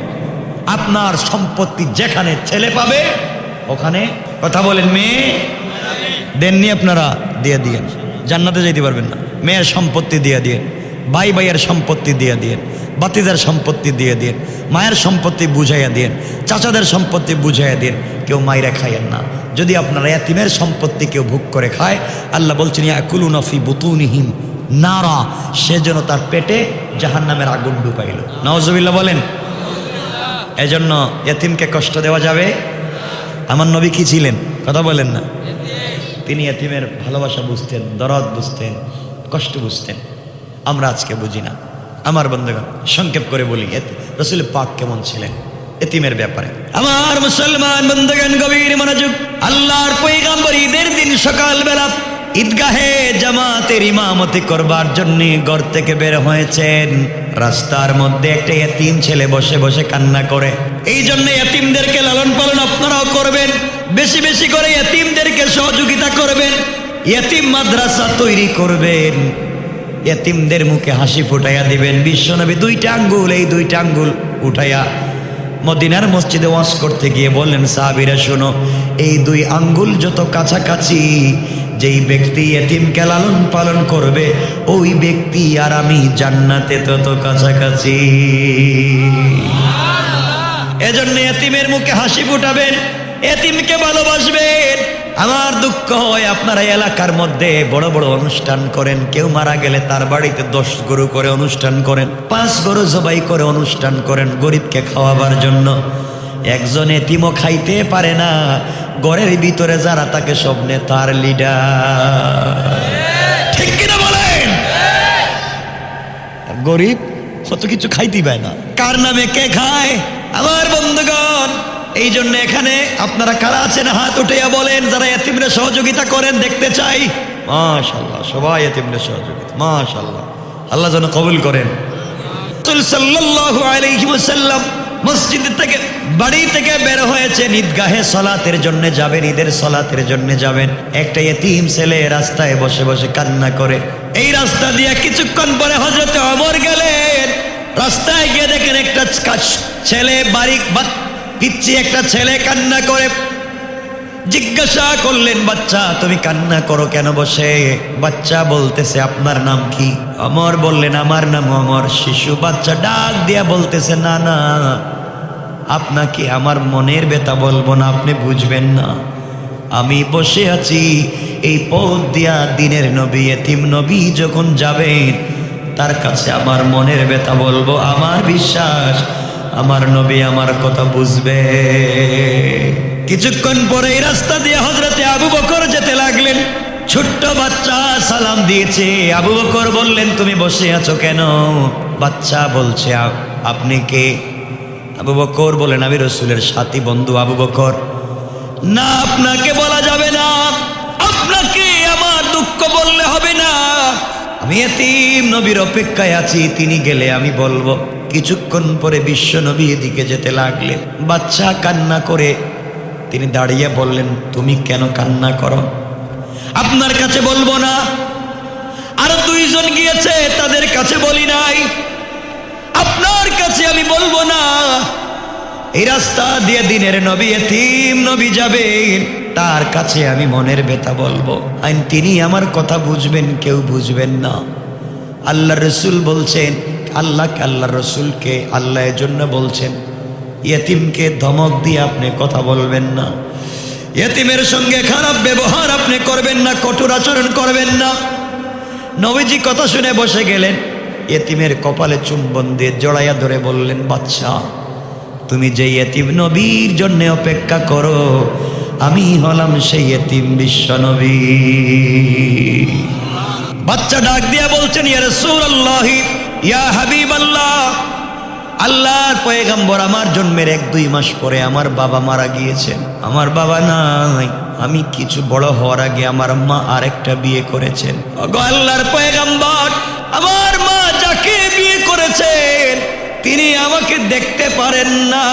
আপনার সম্পত্তি যেখানে ছেলে পাবে ওখানে কথা বলেন মেয়ে দেননি আপনারা দিয়ে দিয়েন, জান্নাতে যেতে পারবেন না। মেয়ের সম্পত্তি দিয়ে দিয়েন, ভাই ভাইয়ের সম্পত্তি দিয়ে দিয়েন, বাতিজার সম্পত্তি দিয়ে দিন, মায়ের সম্পত্তি বুঝাইয়া দিন, চাচাদের সম্পত্তি বুঝাইয়া দিন। কেউ মাইরা খাইয়েন না। যদি আপনারা এতিমের সম্পত্তি কেউ ভোগ করে খায়, আল্লাহ বলছেন ইয়াকুলুনা ফি বুতুনিহিম নারা, সে যেন তার পেটে জাহান্নামের আগুন ঢুকাইল। নাউজুবিল্লাহ বলেন। এজন্য এতিমকে কষ্ট দেওয়া যাবে। আমার নবী কি ছিলেন কথা বলেন না? তিনি এতিমের ভালোবাসা বুঝতেন, দরদ বুঝতেন, কষ্ট বুঝতেন। আমরা আজকে বুঝি না। আমার বন্ধুগণ, সংক্ষেপ করে বলি রাসূল পাক কেমন ছিলেন এতিমের ব্যাপারে। আমার মুসলমান বন্ধুগণ, গভীর মনোযোগ। আল্লাহর পয়গম্বর ঈদের দিন সকালবেলা ঈদগাহে জামাতের ইমামতি করবার জন্য ঘর থেকে বের হয়েছেন। রাস্তার মধ্যে একটা এতিম ছেলে বসে বসে কান্না করে। এই জন্য এতিমদেরকে লালন পালন আপনারাও করবেন, বেশি বেশি করে এতিমদেরকে সহযোগিতা করবেন, এতিম মাদ্রাসা তৈরি করবেন, এতিমদের মুখে হাসি ফুটাইয়া দিবেন। বিশ্বনবী দুইটা আঙ্গুল, এই দুইটা আঙ্গুল উঠাইয়া মদিনার মসজিদে ওয়াজ করতে গিয়ে বললেন, সাহাবীরা শোনো, এই দুই আঙ্গুল যত কাছাকাছি, যেই ব্যক্তি এতিমকে লালন পালন করবে ওই ব্যক্তি আর আমি জান্নাতে তত কাছাকাছি। এজন্য এতিমের মুখে হাসি ফুটাবেন, এতিমকে ভালোবাসবেন। আমার দুঃখ হয় আপনারা এলাকার মধ্যে বড় বড় অনুষ্ঠান করেন, কেউ মারা গেলে তার বাড়িতে 10 গরু করে অনুষ্ঠান করেন, 5 গরু জবাই করে অনুষ্ঠান করেন গরিবকে খাওয়াবার জন্য। একজন এতিমও খাইতে পারে না, ঘরের ভিতরে যারা তাকে সব নেতার লিডার, ঠিক কিনা বলেন? গরিব কত কিছু খাইতে পায় না, কার নামে কে খায়? আমার বন্ধুগণ, এই জন্য এখানে আপনারা কারা আছেন হাত উঠাইয়া বলেন যারা এতিমরে সহযোগিতা করেন, দেখতে চাই। মাশাআল্লাহ, সবাই এতিমরে সহযোগিতা, মাশাআল্লাহ, আল্লাহ যেন কবুল করেন। রাসূল সাল্লাল্লাহু আলাইহি ওয়াসাল্লাম মসজিদ থেকে, বাড়ি থেকে বের হয়েছেন, ঈদগাহে সালাতের জন্য যাবেন, ঈদের সালাতের জন্য যাবেন। একটা এতিম ছেলে রাস্তায় বসে বসে কান্না করে। এই রাস্তা দিয়ে কিছুক্ষণ পরে হযরত ওমর গেলেন। রাস্তায় গিয়ে দেখেন একটা ছেলে, বাড়ি পিচ্ছি একটা ছেলে কান্না করে। জিজ্ঞাসা করলেন, বাচ্চা তুমি কান্না করো কেন বসে? বাচ্চা বলতেছে, আপনার নাম কি? ওমর বললেন, আমার নাম ওমর। শিশু বাচ্চা ডাক দিয়া বলতেছে, না না, আপনাকে আমার মনের ব্যথা বলবো না, আপনি বুঝবেন না। আমি বসে আছি এই পথ দিয়া, দিনের নবী এতিম নবী যখন যাবেন তার কাছে আমার মনের ব্যথা বলবো। আমার বিশ্বাস আমার নবী আমার কথা বুঝবে। কিছুক্ষণ পরে এই রাস্তা দিয়ে হযরতে আবু বকর যেতে লাগলেন। ছোট্ট বাচ্চা সালাম দিয়েছে। আবু বকর বললেন, তুমি বসে আছো কেন? বাচ্চা বলছে, আপনি কে? আবু বকর বলেন, আমি রাসূলের সাথী বন্ধু আবু বকর। না, আপনাকে বলা যাবে না, আপনাকে আমার দুঃখ বললে হবে না। আমি এতিম নবীর অপেক্ষায় আছি, তিনি গেলে আমি বলবো। কিছুক্ষণ পরে বিশ্ব নবী এদিকে যেতে লাগলেন। বাচ্চা কান্না করে তিনি দাঁড়িয়ে বললেন, তুমি কেন কান্না করো? আপনার কাছে বলবো না, আর 2 জন গিয়েছে তাদের কাছে বলি নাই, আপনার কাছে আমি বলবো না। এই রাস্তা দিয়ে দিনের নবী এতিম নবী যাবেন, তার কাছে আমি মনের ব্যথা বলবো। আইন তিনি আমার কথা বুঝবেন, কেউ বুঝবেন না। আল্লাহ রসুল বলছেন, আল্লাহ রসুলকে আল্লাহ এর জন্য বলছেন, ইয়েতিমকে ধমক দিয়ে আপনি কথা বলবেন না, ইয়েতিমের সঙ্গে খারাপ ব্যবহার আপনি করবেন না, কঠোর আচরণ করবেন না। নবীজি কথা শুনে বসে গেলেন। ইয়েতিমের কপালে চুম্বন দিয়ে জড়াইয়া ধরে বললেন, বাচ্চা তুমি যে ইয়েতিম নবীর জন্য অপেক্ষা করো, আমি হলাম সেই ইয়েতিম বিশ্ব নবী। বাচ্চা ডাক দিয়া বলছেন, ইয়া রাসূলুল্লাহ, ইয়া হাবিবাল্লাহ, আল্লাহর পয়গম্বর, আমার জন্মের 1-2 মাস পরে আমার বাবা মারা গিয়েছেন। আমার বাবা নাই, আমি কিছু বড় হওয়ার আগে আমার মা আরেকটা বিয়ে করেছেন। ওগো আল্লাহর পয়গম্বর, আমার মা যাকে বিয়ে করেছেন তিনি আমাকে দেখতে পারেন না।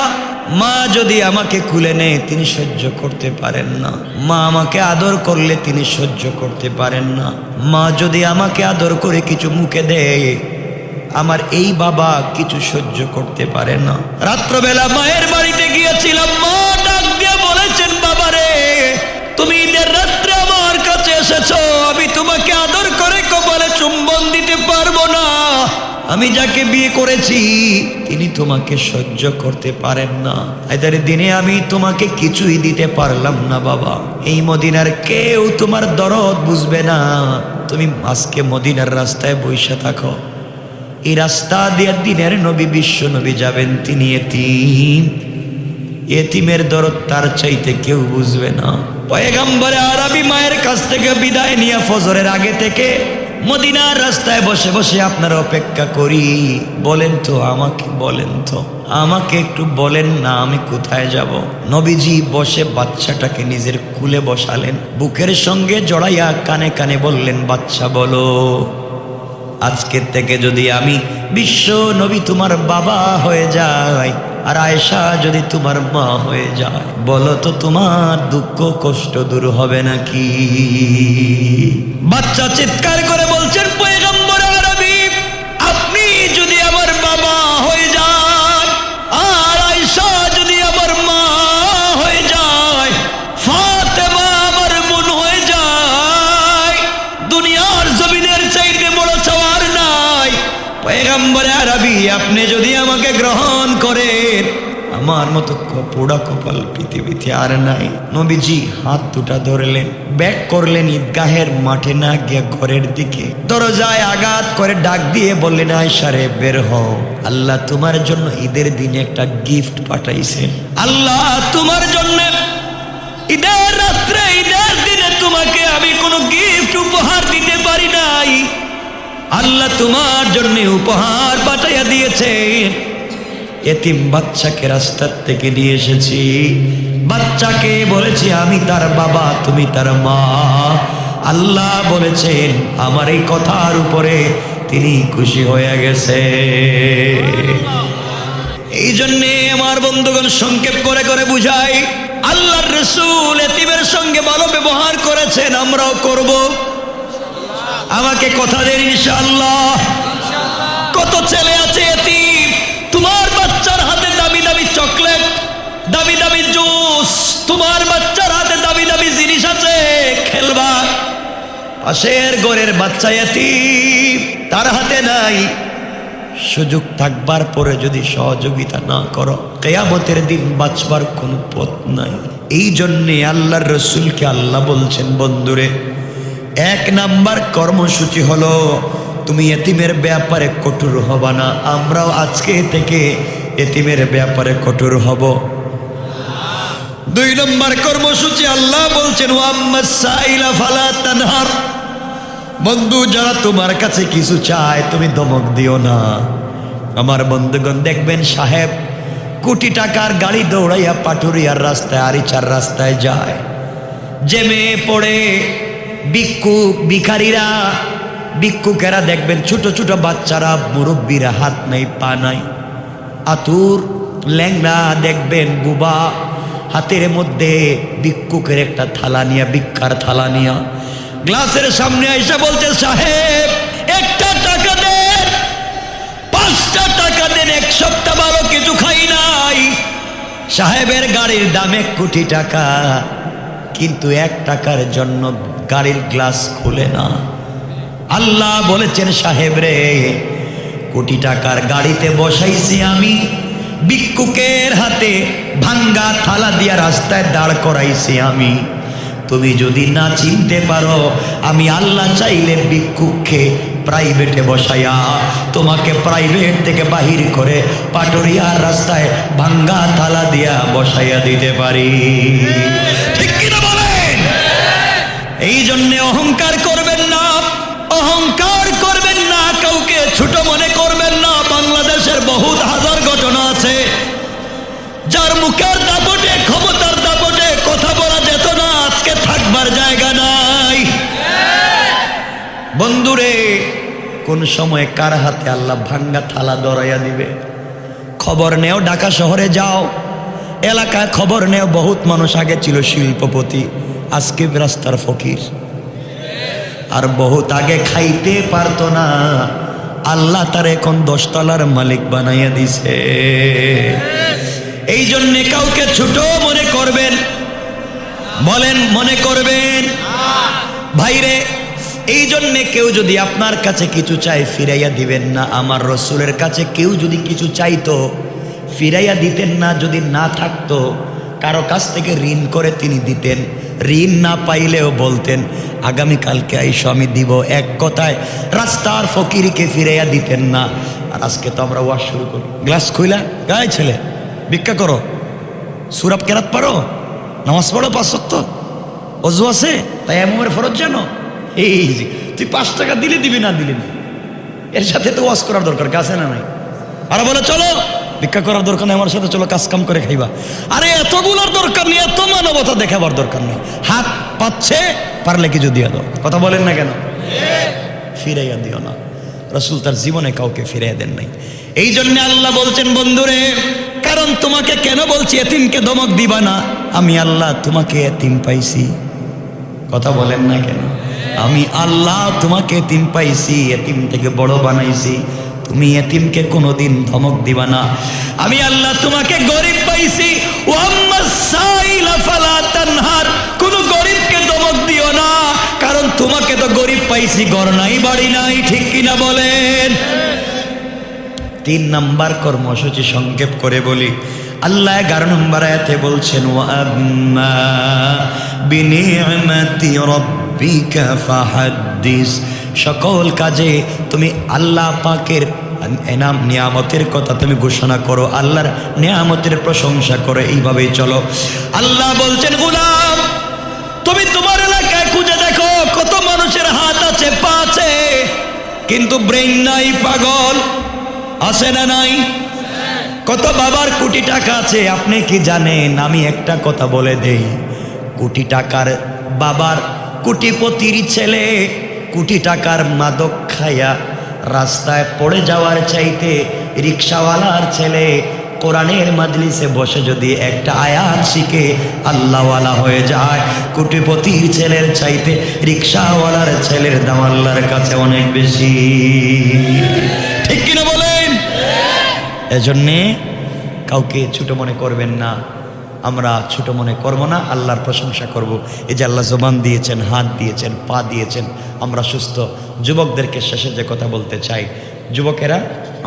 মা যদি আমাকে কুলে নেয় তিনি সহ্য করতে পারেন না। মা আমাকে আদর করলে তিনি সহ্য করতে পারেন না। মা যদি আমাকে আদর করে কিছু মুখে দেয় আমার এই বাবা কিছু সহ্য করতে পারে না। রাত্রবেলা মায়ের বাড়িতে গিয়েছিলাম, মা ডাক দিয়ে বলেছেন, বাবারে তুমি ঈদের রাত্রে আমার কাছে এসেছো, আমি তোমাকে আদর করে কপালে চুম্বন দিতে পারবো না। আমি যাকে বিয়ে করেছি তিনি তোমাকে সহ্য করতে পারেন না। এদের দিনে আমি তোমাকে কিছুই দিতে পারলাম না বাবা। এই মদিনার কেউ তোমার দরদ বুঝবে না। তুমি আজকে মদিনার রাস্তায় বসে থাকো। এই রাস্তা দিয়ে দিনের নবী বিশ্ব নবী যাবেন, তিনি এতিম। এতিমের দরদ তার চাইতে কেউ বুঝবে না। পয়গম্বরে আরবি মায়ের কাছ থেকে বিদায় নিয়ে ফজরের আগে থেকে মদিনার রাস্তায় বসে বসে আপনার অপেক্ষা করি। বলেন তো আমাকে, বলেন তো আমাকে একটু বলেন না আমি কোথায় যাব? নবীজি বসে বাচ্চাটাকে নিজের কুলে বসালেন, বুকের সঙ্গে জড়াইয়া কানে কানে বললেন, বাচ্চা বলো, আজকের থেকে যদি আমি বিশ্ব নবী তোমার বাবা হয়ে যাই আর আয়েশা যদি তোমার মা হয়ে যায়, বলো তো তোমার দুঃখ কষ্ট দূর হবে নাকি? বাচ্চা চিৎকার করে বলছেন, পয়গম্বর আরবি আপনি যদি আমার বাবা হয়ে যান আর আয়েশা যদি আমার মা হয়ে যায়, ফাতেমা আমার বোন হয়ে যায়, দুনিয়ার জমিনের চাইতে বড় চাওয়ার নাই। পয়গম্বর আরবি আপনি যদি আমাকে গ্রহণ করেন, আমার মতো পোড়া কপাল পৃথিবীতে আর নাই। নবীজি হাত দুটা ধরলেন, ব্যাক করলেন ঈদগাহের মাঠে না গিয়ে ঘরের দিকে, দরজায় আঘাত করে ডাক দিয়ে বললেন, আয়েশা রে বের হও, আল্লাহ তোমার জন্য ঈদের দিনে একটা গিফট পাঠাইছেন। আল্লাহ তোমার জন্য ঈদের রাত্রে ঈদের দিনে তোমাকে আমি কোনো গিফট উপহার দিতে পারি নাই, আল্লাহ তোমার জন্য উপহার পাঠাইয়া দিয়েছেন। এতিম বাচ্চাকে রাস্তার থেকে নিয়ে এসেছি, বাচ্চাকে বলেছি আমি তার বাবা, তুমি তার মা। আল্লাহ বলেছেন আমার এই কথার উপরে তিনি খুশি হয়ে গেছে। এই জন্যে আমার বন্ধুগণ সংক্ষেপ করে করে বুঝাই, আল্লাহর রাসূল এতিমের সঙ্গে ভালো ব্যবহার করেছেন, আমরাও করব। আমাকে কথা দেন ইনশাআল্লাহ। কত ছেলে আছে এতিম, তোমার বাচ্চার হাতে দামি দামি চকলেট, দামি দামি জুস, তোমার বাচ্চার হাতে দামি দামি জিনিস আছে, খেলবা। পাশের ঘরের বাচ্চা এতিম, তার হাতে নাই। সুযোগ থাকবার পরে যদি সহযোগিতা না করো, কিয়ামতের দিন বাঁচবার কোনো পথ নাই। এই জন্যে আল্লাহর রাসূলকে আল্লাহ বলছেন, বন্ধুরে এক নাম্বার কর্মসূচি হলো তুমি এতিমের ব্যাপারে কঠোর হবা না। আমরাও আজকে থেকে এতিমের ব্যাপারে কঠোর হব। দুই নম্বর কর্মসূচি আল্লাহ বলছেন, ওয়াম্মাস সাইলা ফালা তানহার। বন্ধু যারা তোমার কাছে কিছু চায় তুমি ধমক দিও না। আমার বন্ধুগণ দেখবেন সাহেব কোটি টাকার গাড়ি দৌড়াইয়া পাটুরিয়ার রাস্তায় আরিচার রাস্তায় যায়, জেমে পড়ে ভিক্ষুক ভিখারিরা, ভিক্ষুকেরা দেখবেন ছোট ছোট বাচ্চারা, মুরব্বীরা হাত নাই পা নাই, আতুর ল্যাংড়া দেখবেন বুবা, হাতের মধ্যে ভিক্ষুকের একটা থালা নিয়া, ভিক্ষার থালা নিয়া গ্লাসের সামনে এসে বলছে, সাহেব একটা টাকা দেন, 5টা টাকা দেন, এক সপ্তাহ ভালো কিছু খাই নাই। সাহেবের গাড়ির দাম 1 কোটি টাকা, কিন্তু 1 টাকার জন্য গাড়ির গ্লাস খুলে না। আল্লাহ বলেছেন, সাহেব রে কোটি টাকার গাড়িতে বসাইছি আমি, ভিক্ষুকের হাতে ভাঙ্গা থালা দিয়া রাস্তায় দাঁড় করাইছি আমি। তুমি যদি না চিনতে পারো, আমি আল্লাহ চাইলে ভিক্ষুককে প্রাইভেটে বসাইয়া তোমাকে প্রাইভেট থেকে বাহির করে পাটুরিয়ার রাস্তায় ভাঙ্গা থালা দিয়া বসাইয়া দিতে পারি। ঠিক কিনা বলেন? এই জন্যে অহংকার করবেন না, অহংকার করবেন না, কাউকে ছোট মনে করবেন না। বাংলাদেশের বহুত হাজার ঘটনা আছে যার মুখের দাপটে, ক্ষমতার দাপটে কথা বলা যেত না, আজকে থাকবার জায়গা নাই। বন্ধুরে কোন সময় কার হাতে আল্লাহ ভাঙ্গা থালা ধরাইয়া দিবে খবর নেও। ঢাকা শহরে যাও, এলাকায় খবর নেও, বহুত মানুষ আগে ছিল শিল্পপতি, আজকে রাস্তার ফকির। আর বহুত আগে খাইতে পারতো না, আল্লাহ তার এখন 10 তলার মালিক বানাইয়া দিছে। এই জন্যে কাউকে ছোট মনে করবেন, বলেন মনে করবেন ভাইরে। এই জন্যে কেউ যদি আপনার কাছে কিছু চাই ফিরাইয়া দিবেন না। আমার রসুলের কাছে কেউ যদি কিছু চাইতো ফিরাইয়া দিতেন না। যদি না থাকতো কারো কাছ থেকে ঋণ করে তিনি দিতেন, ঋণ না পাইলেও বলতেন আগামীকালকে আইসো আমি দিব। এক কথায় রাস্তার ফকিরকে ফিরাইয়া দিতেন না। আর আজকে তো আমরা ওয়াজ শুরু করি, গ্লাস খুইলা গায়ে ছেলে ভিক্ষা করো, সুরাব কেরাত পারো, নামাজ পড়ো 5 ওয়াক্ত, অজু আছে, তাই এমনের ফরজ জানো। এই যে তুই 5 টাকা দিলে দিবি না দিলি না, এর সাথে তো ওয়াজ করার দরকার আছে না নাই? আর বলে চলো ভিক্ষা করার দরকার নেই, আমার সাথে চলো কাজ কাম করে খাইবা। আরে এতগুলোর দরকার নেই, এত মানবতা দেখাবার দরকার নেই। হাত পাচ্ছে পারলে কিছু দিয়ে দাও। কথা বলেন না কেন? ফিরাইয়া দিও না। রাসূল তার জীবনে কাউকে ফিরাইয়া দেন নাই। এই জন্য আল্লাহ বলছেন বন্ধুরে, কারণ তোমাকে কেন বলছি এতিমকে ধমক দিবা না। আমি আল্লাহ তোমাকে এতিম পাইছি। কথা বলেন না কেন? আমি আল্লাহ তোমাকে এতিম পাইছি, এতিম থেকে বড় বানাইছি। তুমি এতিমকে কোনোদিন ধমক দিবা না। আমি আল্লাহ তোমাকে গরিব পাইছি। কোন গরিবকে ধমক দিও না, কারণ তোমাকে তো গরিব পাইছি, ঘর নাই বাড়ি নাই, ঠিক কিনা বলেন? 3 নাম্বার কর্মসূচি সংক্ষেপ করে বলি। আল্লাহ 11 নম্বর আয়াতে বলছেন ওয়াম্মা বিনি'মাতি রাব্বিকা ফাহাদ্দিস। সকল কাজে তুমি আল্লাহ পাকের এনাম নিয়ামতের কথা তুমি ঘোষণা করো, আল্লাহর নিয়ামতের প্রশংসা করো, এইভাবেই চলো। আল্লাহ বলছেন গোলাম তুমি তোমার এলাকায় খুঁজে দেখো কত মানুষের হাত আছে, পা আছে, কিন্তু ব্রেইন নাই, পাগল আছে না নাই? কত বাবার কোটি টাকা আছে, আপনি কি জানেন? আমি একটা কথা বলে দেই, কোটি টাকার বাবার কোটিপতির ছেলে কোটি টাকার মাদক খাইয়া রাস্তায় পড়ে যাওয়ার চাইতে রিক্সাওয়ালার ছেলে কোরআনের মাজলিসে বসে যদি একটা আয়াত শিখে আল্লাহওয়ালা হয়ে যায়, কোটিপতির ছেলের চাইতে রিক্সাওয়ালার ছেলের দাম আল্লাহর কাছে অনেক বেশি। ঠিক কিনা বলেন? এজন্যে কাউকে ছোট মনে করবেন না। আমরা ছোট মনে করব না, আল্লাহর প্রশংসা করব। এই যে আল্লাহ জবান দিয়েছেন, হাত দিয়েছেন, পা দিয়েছেন, আমরা সুস্থ। যুবকদেরকে শেষে যে কথা বলতে চাই, যুবকেরা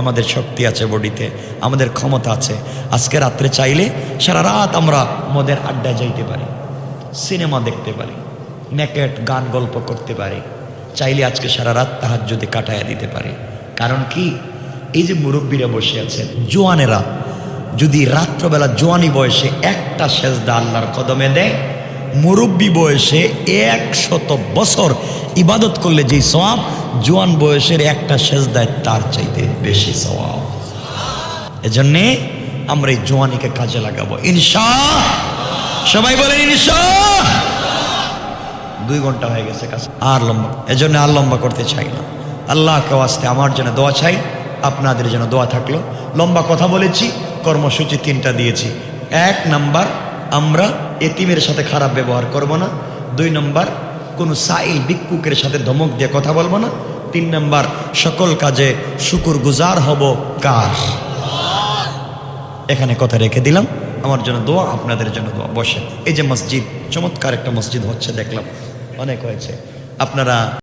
আমাদের শক্তি আছে বডিতে, আমাদের ক্ষমতা আছে। আজকে রাত্রে চাইলে সারা রাত আমরা মদের আড্ডায় যাইতে পারি, সিনেমা দেখতে পারি, নেকেট গান গল্প করতে পারি, চাইলে আজকে সারা রাত তাহাজ্জুদে কাটাইয়া দিতে পারি। কারণ কি? এই যে মুরব্বীরা বসে আছেন, জোয়ানেরা যদি রাত্রবেলা জোয়ানি বয়সে একটা সেজদা আল্লাহর কদমে দেয়, মুরব্বী বয়সে 100 বছর ইবাদত করলে যেই সওয়াব, জোয়ান বয়সের একটা সেজদায় তার চাইতে বেশি সওয়াব। এজন্যে আমরা এই জোয়ানিকে কাজে লাগাবো ইনশাআল্লাহ। সবাই বলেন ইনশাআল্লাহ। 2 ঘন্টা হয়ে গেছে কাছে, আর লম্বা, এজন্য আর লম্বা করতে চাই না। আল্লাহকে ওয়াস্তে আমার জন্য দোয়া চাই, আপনাদের জন্য দোয়া থাকলো। লম্বা কথা বলেছি, কর্মসূচি 3টা দিয়েছি। 1 নাম্বার, আমরা এতিমের সাথে খারাপ ব্যবহার করব না। 2 নাম্বার, কোনো সাইল ভিক্ষুকের সাথে ধমক দিয়ে কথা বলবো না। 3 নাম্বার, সকল কাজে শুকুর গুজার হব কার? এখানে কথা রেখে দিলাম। আমার জন্য দোয়া, আপনাদের জন্য দোয়া। বসে এই যে মসজিদ, চমৎকার একটা মসজিদ হচ্ছে দেখলাম, অনেক হয়েছে। আপনারা